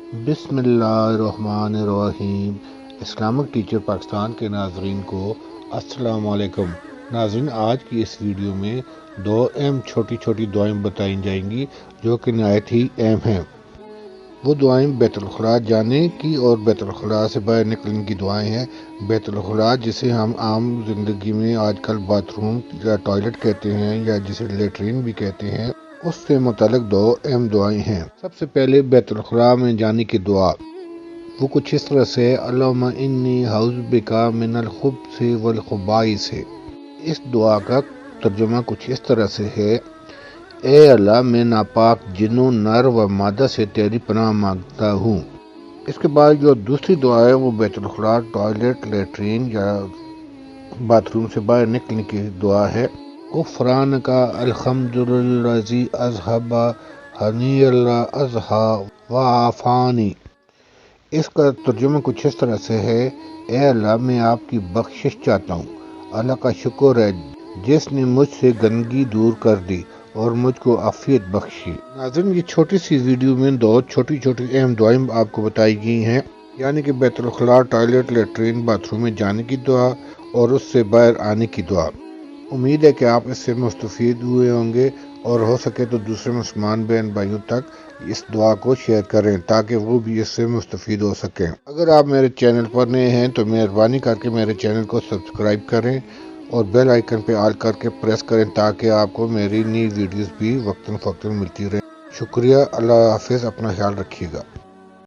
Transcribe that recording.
بسم اللہ الرحمن الرحیم۔ اسلامک ٹیچر پاکستان کے ناظرین کو السلام علیکم۔ ناظرین، آج کی اس ویڈیو میں دو اہم چھوٹی چھوٹی دعائیں بتائی جائیں گی جو کہ نہایت ہی اہم ہیں۔ وہ دعائیں بیت الخلاء جانے کی اور بیت الخلاء سے باہر نکلنے کی دعائیں ہیں۔ بیت الخلاء جسے ہم عام زندگی میں آج کل باتھ روم یا ٹوائلٹ کہتے ہیں یا جسے لیٹرین بھی کہتے ہیں، اس سے متعلق دو اہم دعائیں ہیں۔ سب سے پہلے بیت الخلاء میں جانے کی دعا، وہ کچھ اس طرح سے: اللہم انی اعوذ بک من الخبث والخبائث۔ اس دعا کا ترجمہ کچھ اس طرح سے ہے: اے اللہ، میں ناپاک جنوں، نر و مادہ سے تیری پناہ مانگتا ہوں۔ اس کے بعد جو دوسری دعا ہے وہ بیت الخلاء، ٹوائلٹ، لیٹرین یا باتھ روم سے باہر نکلنے کی دعا ہے: غفرانک الحمدللذی اذھب عنی العذا وعافانی۔ اس کا ترجمہ کچھ اس طرح سے ہے: اے اللہ، میں آپ کی بخشش چاہتا ہوں۔ اللہ کا شکر ہے جس نے مجھ سے گندگی دور کر دی اور مجھ کو عافیت بخشی۔ ناظرین، یہ چھوٹی سی ویڈیو میں دو چھوٹی چھوٹی اہم دعائیں آپ کو بتائی گئی ہیں، یعنی کہ بیت الخلاء، ٹوائلٹ، لیٹرین، باتھ روم میں جانے کی دعا اور اس سے باہر آنے کی دعا۔ امید ہے کہ آپ اس سے مستفید ہوئے ہوں گے، اور ہو سکے تو دوسرے مسلمان بہن بھائیوں تک اس دعا کو شیئر کریں تاکہ وہ بھی اس سے مستفید ہو سکیں۔ اگر آپ میرے چینل پر نئے ہیں تو مہربانی کر کے میرے چینل کو سبسکرائب کریں اور بیل آئیکن پہ آل کر کے پریس کریں تاکہ آپ کو میری نئی ویڈیوز بھی وقتاً فوقتاً ملتی رہیں۔ شکریہ، اللہ حافظ، اپنا خیال رکھیے گا۔